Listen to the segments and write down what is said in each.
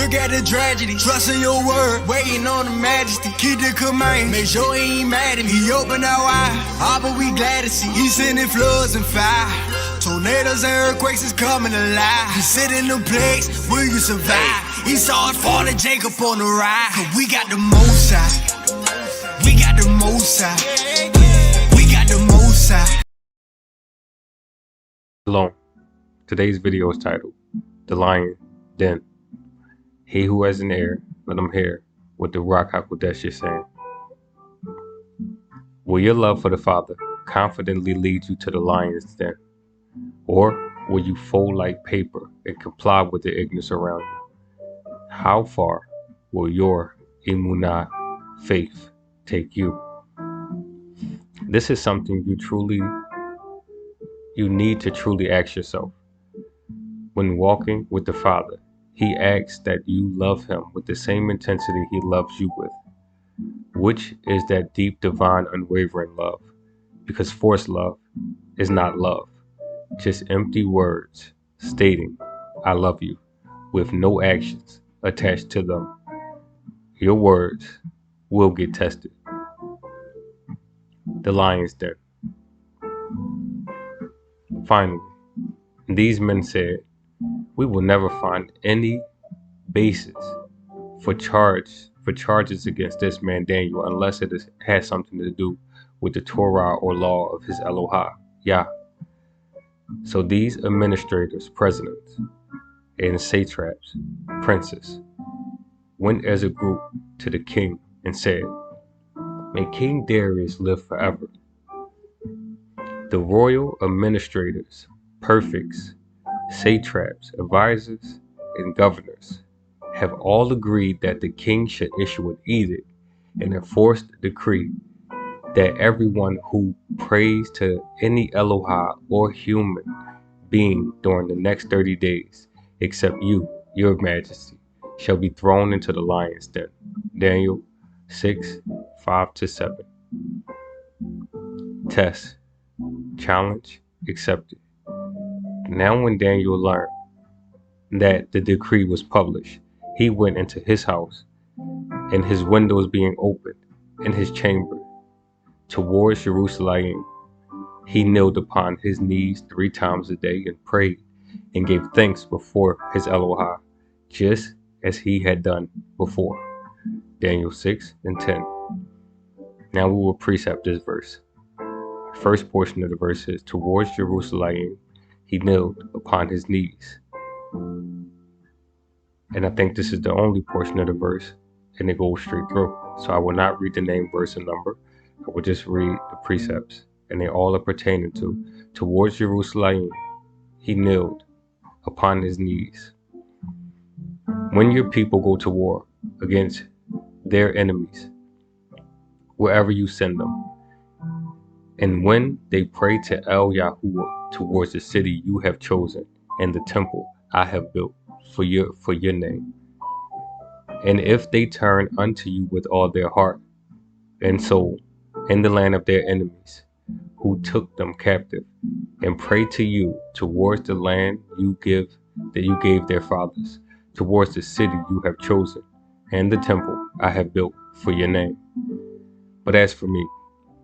Look at the tragedy, trust in your word, waiting on the majesty. Keep the command, make sure he ain't mad at me. He opened our eyes, all but we glad to see. He sending floods and fire, tornadoes and earthquakes is coming alive. You sit in the place, will you survive? He saw it fall to Jacob on the ride. Cause we got the most side, we got the most side, we got the most side. Shalom. Today's video is titled The Lion Den. He who has an ear, let him hear what the Ruach HaKodesh is saying. Will your love for the Father confidently lead you to the lion's den? Or will you fold like paper and comply with the ignorance around you? How far will your emunah, faith, take you? This is something you need to truly ask yourself. When walking with the Father, He asks that you love Him with the same intensity He loves you with, which is that deep, divine, unwavering love. Because forced love is not love, just empty words stating, I love you, with no actions attached to them. Your words will get tested. The lion's den. Finally, these men said, we will never find any basis for charges against this man Daniel unless it has something to do with the Torah or law of his Elohah, Yah. So these administrators, presidents, and satraps, princes, went as a group to the king and said, may King Darius live forever. The royal administrators, prefects, satraps, advisors, and governors have all agreed that the king should issue an edict and enforce the decree that everyone who prays to any Elohah or human being during the next 30 days, except you, your majesty, shall be thrown into the lion's den. Daniel 6:5-7. Test. Challenge accepted. Now when Daniel learned that the decree was published, he went into his house, and his windows being opened in his chamber towards Jerusalem, he knelt upon his knees 3 times a day and prayed and gave thanks before his Elohah, just as he had done before. Daniel 6:10. Now we will precept this verse. The first portion of the verse is, towards Jerusalem he knelt upon his knees. And I think this is the only portion of the verse, and it goes straight through. So I will not read the name, verse, and number. I will just read the precepts, and they all are pertaining to, towards Jerusalem he knelt upon his knees. When your people go to war against their enemies, wherever you send them, and when they pray to El Yahuwah towards the city you have chosen and the temple I have built for your name, and if they turn unto you with all their heart and soul in the land of their enemies, who took them captive, and pray to you towards the land that you gave their fathers, towards the city you have chosen and the temple I have built for your name. But as for me,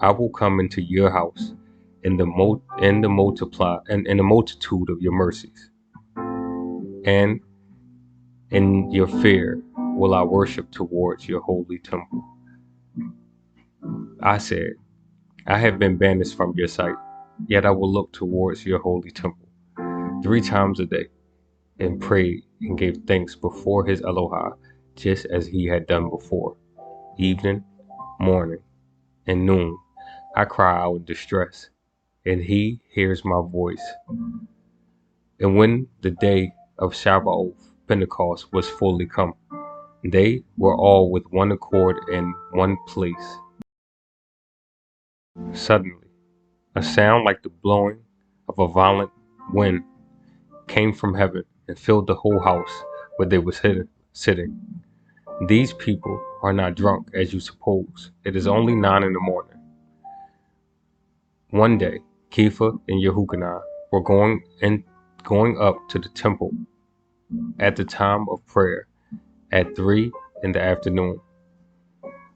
I will come into your house in the multitude of your mercies, and in your fear will I worship towards your holy temple. I said, I have been banished from your sight, yet I will look towards your holy temple 3 times a day, and prayed and gave thanks before his Elohah, just as he had done before. Evening, morning, and noon, I cry out in distress, and he hears my voice. And when the day of Shabbat, Pentecost, was fully come, they were all with one accord in one place. Suddenly, a sound like the blowing of a violent wind came from heaven and filled the whole house where they were sitting. These people are not drunk, as you suppose. It is only 9 in the morning. One day, Kepha and Yehukanan were going up to the temple at the time of prayer, at 3 in the afternoon.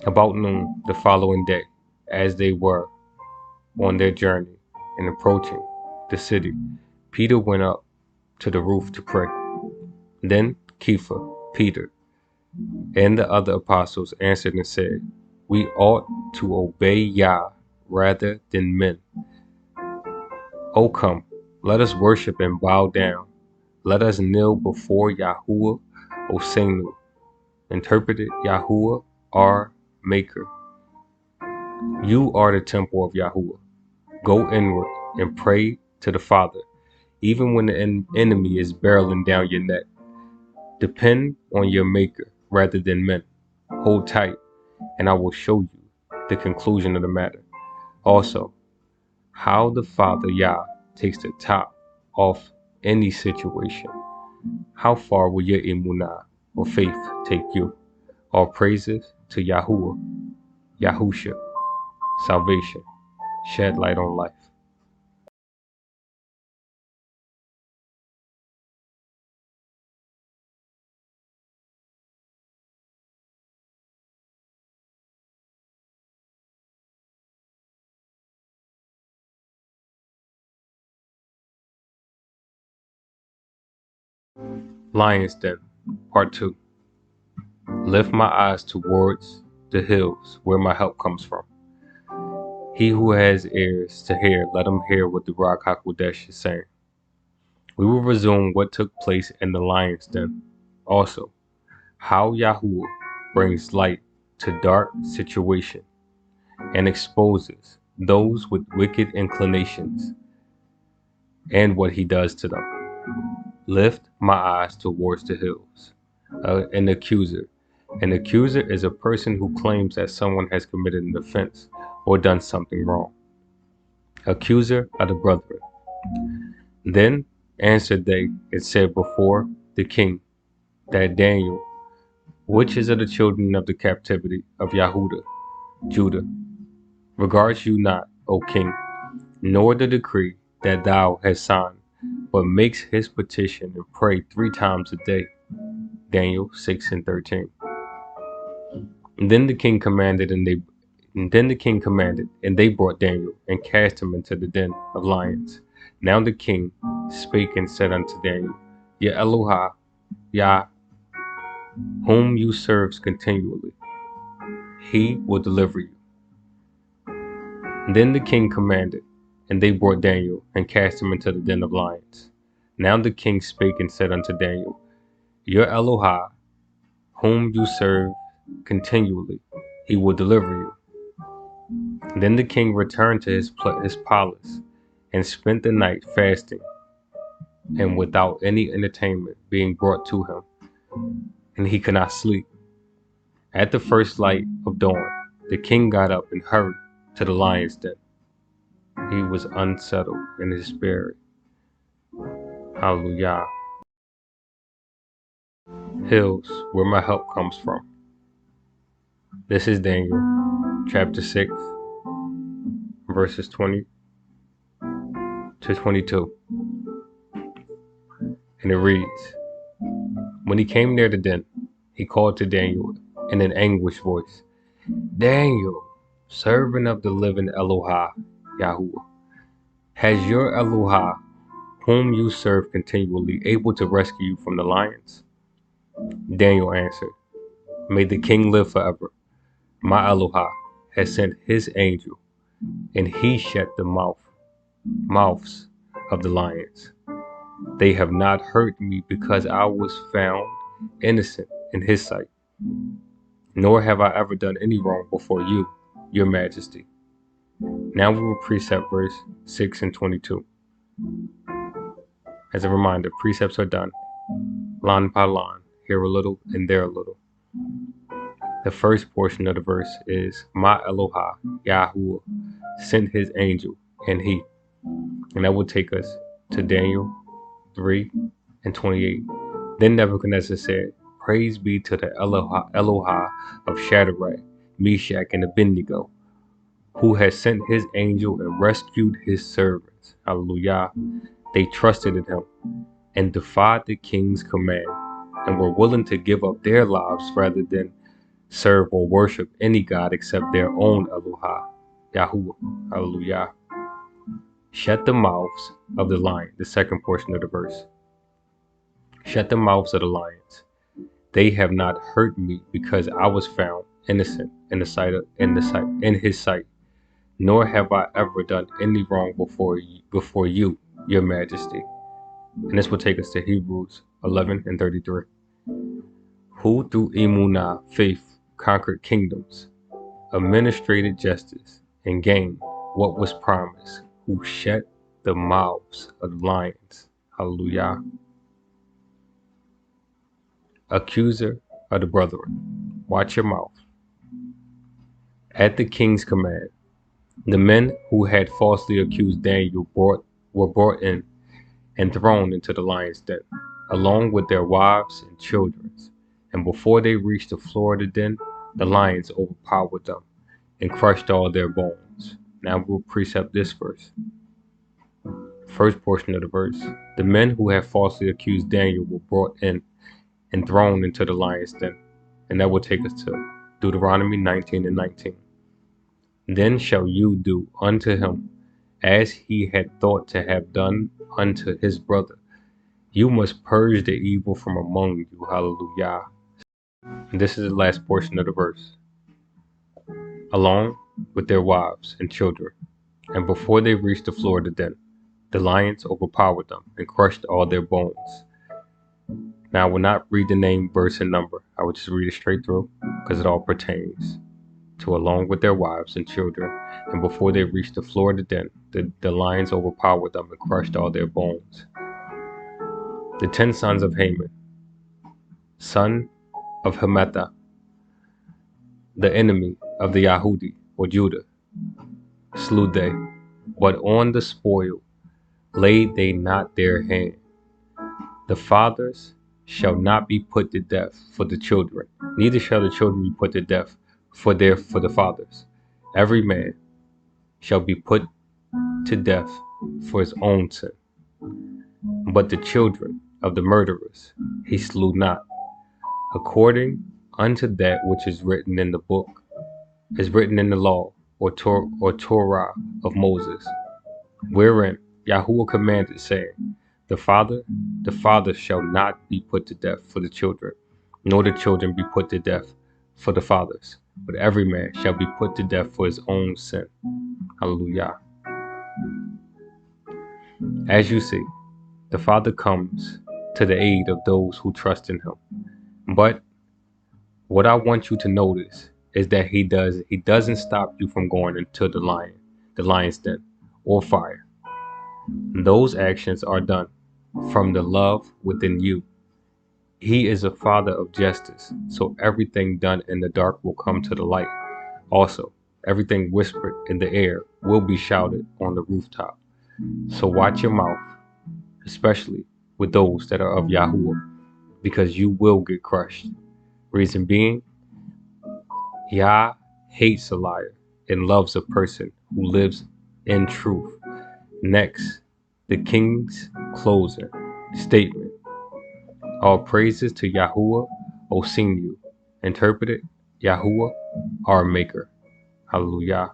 About noon the following day, as they were on their journey and approaching the city, Peter went up to the roof to pray. Then Kepha, Peter, and the other apostles answered and said, "We ought to obey Yah rather than men. O come, let us worship and bow down. Let us kneel before Yahuwah Osenu," interpreted Yahuwah, our Maker. "You are the temple of Yahuwah. Go inward and pray to the Father, even when the enemy is barreling down your neck. Depend on your Maker rather than men. Hold tight, and I will show you the conclusion of the matter. Also, how the Father Yah takes the top off any situation. How far will your emunah or faith take you? All praises to Yahuwah, Yahusha, salvation, shed light on life." Lion's Den, Part 2. Lift my eyes towards the hills where my help comes from. He who has ears to hear, let him hear what the Ruach HaKodesh is saying. We will resume what took place in the lion's den. Also, how Yahuwah brings light to dark situation and exposes those with wicked inclinations and what he does to them. Lift my eyes towards the hills. An accuser. An accuser is a person who claims that someone has committed an offense or done something wrong. Accuser of the brethren. Then answered they and said before the king that Daniel, which is of the children of the captivity of Yahudah, Judah, regards you not, O king, nor the decree that thou hast signed, but makes his petition and pray 3 times a day. Daniel 6:13. Then the king commanded, and they brought Daniel and cast him into the den of lions. Now the king spake and said unto Daniel, Your Elohah, Yah, whom you serve continually, he will deliver you. Then the king commanded, and they brought Daniel and cast him into the den of lions. Now the king spake and said unto Daniel, Your Elohah, whom you serve continually, he will deliver you. Then the king returned to his palace and spent the night fasting and without any entertainment being brought to him, and he could not sleep. At the first light of dawn, the king got up and hurried to the lion's den. He was unsettled in his spirit. Hallelujah. Hills, where my help comes from. This is Daniel, chapter 6, verses 20 to 22. And it reads, When he came near the den, he called to Daniel in an anguished voice, Daniel, servant of the living Elohah, Yahuwah, has your Elohah, whom you serve continually, able to rescue you from the lions? Daniel answered, May the king live forever. My Elohah has sent his angel, and he shut the mouths of the lions. They have not hurt me because I was found innocent in his sight, nor have I ever done any wrong before you, your majesty. Now we will precept verse 6 and 22. As a reminder, precepts are done, line by line, here a little and there a little. The first portion of the verse is, My Elohah, Yahuwah, sent his angel, and he. And that will take us to Daniel 3 and 28. Then Nebuchadnezzar said, Praise be to the Elohah of Shadrach, Meshach, and Abednego, who has sent his angel and rescued his servants. Hallelujah. They trusted in him and defied the king's command. and were willing to give up their lives rather than serve or worship any god except their own Eloha, Yahuwah. Hallelujah. Shut the mouths of the lion, the second portion of the verse. Shut the mouths of the lions. They have not hurt me because I was found innocent in his sight, nor have I ever done any wrong before you, your majesty. And this will take us to Hebrews 11:33. Who through Emunah, faith, conquered kingdoms, administrated justice, and gained what was promised, who shut the mouths of lions. Hallelujah. Accuser of the brethren, watch your mouth. At the king's command, the men who had falsely accused Daniel were brought in and thrown into the lion's den, along with their wives and children. And before they reached the floor of the den, the lions overpowered them and crushed all their bones. Now we'll precept this verse. First portion of the verse. The men who had falsely accused Daniel were brought in and thrown into the lion's den. And that will take us to Deuteronomy 19:19. Then shall you do unto him as he had thought to have done unto his brother. You must purge the evil from among you. Hallelujah. And this is the last portion of the verse. Along with their wives and children. And before they reached the floor of the den, the lions overpowered them and crushed all their bones. Now, I will not read the name, verse, and number. I will just read it straight through because it all pertains to along with their wives and children. And before they reached the floor of the den, the lions overpowered them and crushed all their bones. The 10 sons of Haman, son of Hamatha, the enemy of the Yahudi or Judah, slew they, but on the spoil laid they not their hand. The fathers shall not be put to death for the children, neither shall the children be put to death for the fathers. Every man shall be put to death for his own sin. But the children of the murderers he slew not, according unto that which is written in the book, is written in the law or Torah of Moses, wherein Yahuwah commanded, saying, the father shall not be put to death for the children, nor the children be put to death for the fathers, but every man shall be put to death for his own sin. Hallelujah. As you see, the Father comes to the aid of those who trust in him. But what I want you to notice is that he doesn't stop you from going into the lion's den, or fire. Those actions are done from the love within you. He is a father of justice, so everything done in the dark will come to the light. Also, everything whispered in the air will be shouted on the rooftop. So watch your mouth, especially with those that are of Yahuwah, because you will get crushed. Reason being, Yah hates a liar and loves a person who lives in truth. Next, the king's closing statement. All praises to Yahuwah Osinu. Interpreted, Yahuwah, our maker. Hallelujah.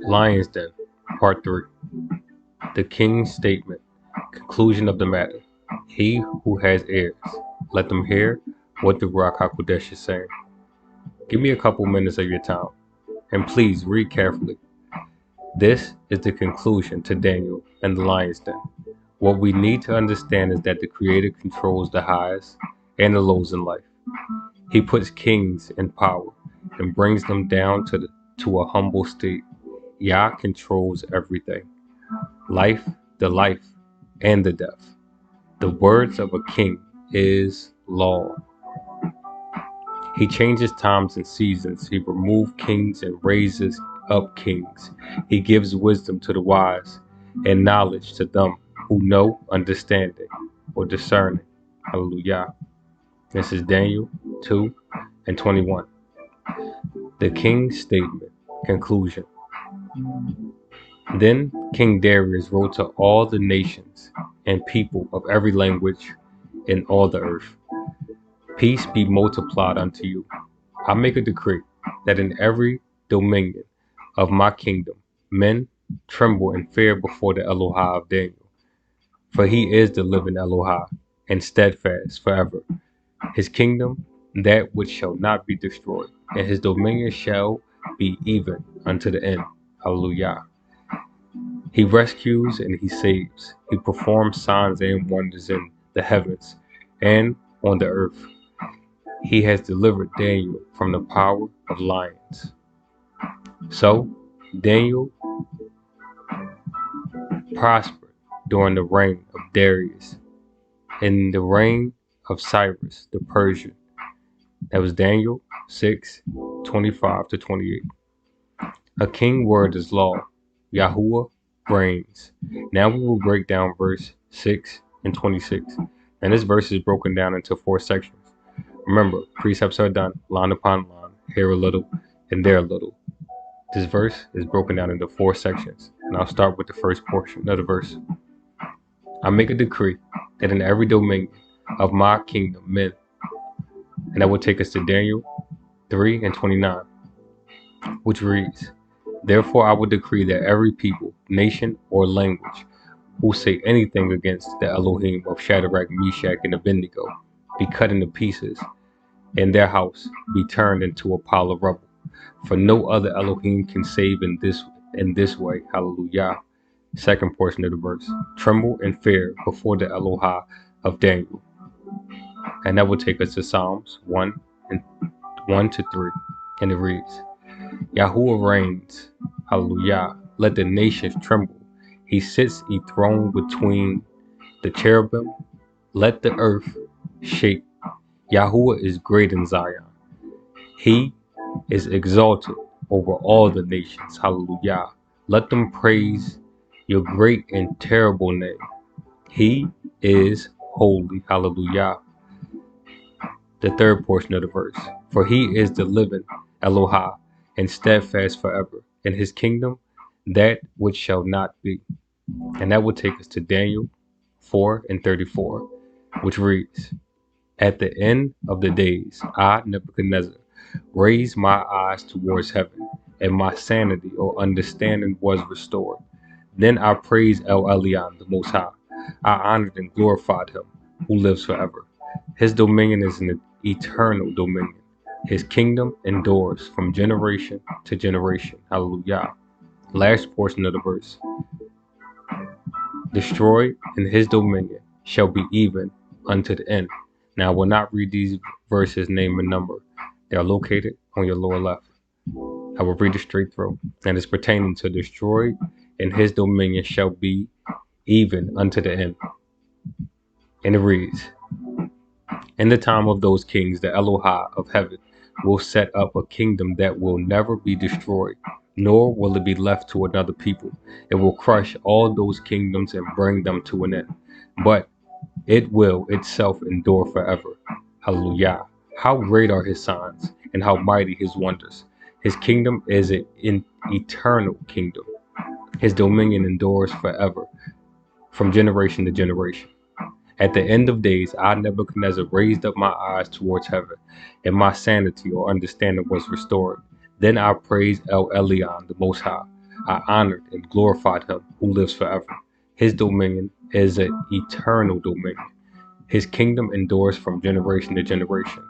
Lion's Den, Part 3. The King's Statement. Conclusion of the matter. He who has ears, Let them hear what the Ruach HaKodesh is saying. Give me a couple minutes of your time, and please read carefully. This is the conclusion to Daniel and the lion's den. What we need to understand is that the Creator controls the highs and the lows in life. He puts kings in power and brings them down to a humble state. Yah controls everything. Life, and the death. The words of a king is law. He changes times and seasons. He removes kings and raises up kings. He gives wisdom to the wise and knowledge to them who know understanding or discerning. Hallelujah. This is Daniel 2 and 21. The king's statement. Conclusion. Then King Darius wrote to all the nations and people of every language in all the earth. Peace be multiplied unto you. I make a decree that in every dominion of my kingdom, men tremble and fear before the Elohah of Daniel. For he is the living Elohah and steadfast forever. His kingdom, that which shall not be destroyed, and his dominion shall be even unto the end. Hallelujah. He rescues and he saves. He performs signs and wonders in the heavens and on the earth. He has delivered Daniel from the power of lions. So Daniel prospered during the reign of Darius. In the reign of Cyrus the Persian. That was Daniel 6:25-28. A king word is law. Yahuwah reigns. Now we will break down verse 6 and 26. And this verse is broken down into 4 sections. Remember, precepts are done line upon line, here a little and there a little. This verse is broken down into 4 sections, and I'll start with the first portion of the verse. I make a decree that in every dominion of my kingdom men, and that will take us to Daniel 3 and 29, which reads, Therefore I will decree that every people, nation, or language who say anything against the Elohim of Shadrach, Meshach, and Abednego be cut into pieces, and their house be turned into a pile of rubble. For no other Elohim can save in this way. Hallelujah. Second portion of the verse. Tremble and fear before the Elohah of Daniel. And that will take us to Psalms 1:1-3. And it reads, Yahuwah reigns. Hallelujah. Let the nations tremble. He sits enthroned between the cherubim. Let the earth shake. Yahuwah is great in Zion. He is exalted over all the nations. Hallelujah. Let them praise your great and terrible name. He is holy. Hallelujah. The third portion of the verse. For he is the living Elohah and steadfast forever. In his kingdom, that which shall not be. And that will take us to Daniel 4:34, which reads, At the end of the days, I, Nebuchadnezzar, raised my eyes towards heaven, and my sanity or understanding was restored. Then I praised El Elyon, the Most High. I honored and glorified him, who lives forever. His dominion is an eternal dominion. His kingdom endures from generation to generation. Hallelujah. Last portion of the verse. Destroyed, and his dominion shall be even unto the end. Now, I will not read these verses name and number. They are located on your lower left. I will read it straight through. And it's pertaining to destroyed, and his dominion shall be even unto the end. And it reads, In the time of those kings, the Elohah of heaven will set up a kingdom that will never be destroyed, nor will it be left to another people. It will crush all those kingdoms and bring them to an end. But it will itself endure forever. Hallelujah. How great are his signs, and how mighty his wonders. His kingdom is an eternal kingdom. His dominion endures forever, from generation to generation. At the end of days, I, Nebuchadnezzar, raised up my eyes towards heaven, and my sanity or understanding was restored. Then I praised El Elyon, the Most High. I honored and glorified him, who lives forever. His dominion is an eternal dominion. His kingdom endures from generation to generation,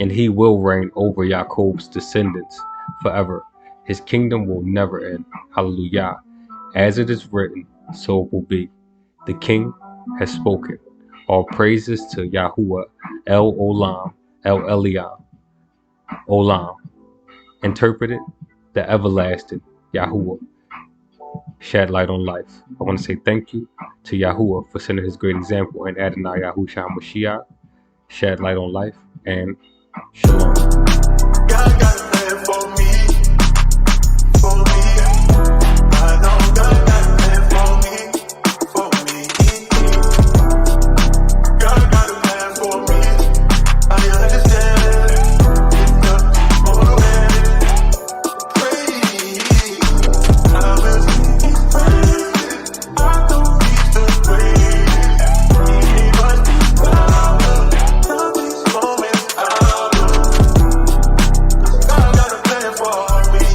and he will reign over Jacob's descendants forever. His kingdom will never end. Hallelujah. As it is written, so it will be. The king has spoken. All praises to Yahuwah El Olam, El Elyon, Olam. Interpreted, the everlasting Yahuwah. Shed light on life. I want to say thank you to Yahuwah for sending his great example and Adonai Yahushua HaMashiach. Shed light on life and shalom. God got a plan for me, for me. I know God got a plan for me, for me. God got a plan for me. I understand. It's nothing more than praise. I will sing His praises. I know He's the greatest. He must be proud of these moments I love. God got a plan for me.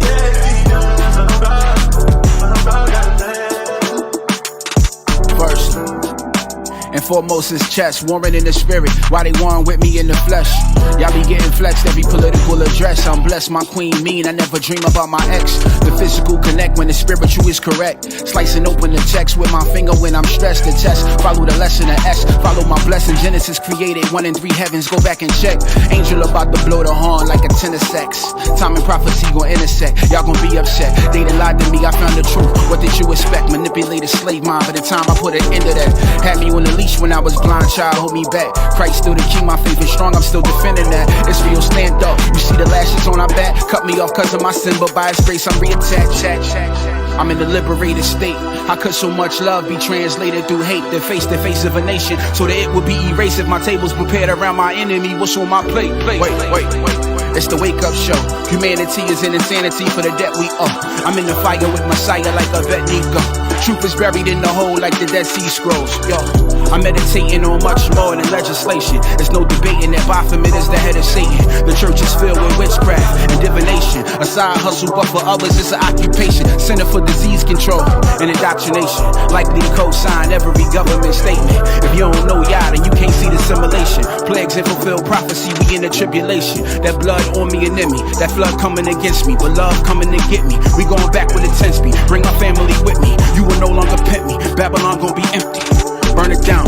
Yes, He does. I know God got a plan. First and foremost is chest, warring in the spirit, while they warring with me in the flesh. Y'all be getting flexed every political address. I'm blessed, my queen mean, I never dream about my ex. The physical connect when the spiritual is correct. Slicing open the text with my finger when I'm stressed. The test, follow the lesson of S. Follow my blessing, Genesis created 1 in 3 heavens, go back and check. Angel about to blow the horn like a tenor sex. Time and prophecy gon' intersect, y'all gon' be upset. They done lied to me, I found the truth. What did you expect? Manipulated slave mind, by the time I put an end to that. Had me on the leash when I was blind, child, hold me back. Christ still the king, my faith is strong, I'm still defending that. Israel stand up, you see the lashes on our back. Cut me off cause of my sin, but by his grace I'm reattached. I'm in the liberated state. How could so much love be translated through hate? The face of a nation, so that it would be erased if my table's prepared around my enemy. What's on my plate? Wait. It's the wake-up show. Humanity is in insanity for the debt we owe. I'm in the fire with Messiah like a vet Nico. Truth is buried in the hole like the Dead Sea Scrolls. Yo, I'm meditating on much more than legislation. There's no debating that Baphomet is the head of Satan. The church is filled with witchcraft and divination. A side hustle, but for others it's an occupation. Center for disease control and indoctrination. Likely to co-sign every government statement. If you don't know Yah, then you can't see the simulation. Plagues and fulfilled prophecy, we in the tribulation. That blood on me and in me, that flood coming against me, but love coming to get me. We going back with a 10 speed, bring my family with me. You will no longer pimp me, Babylon gon' be empty. Burn it down,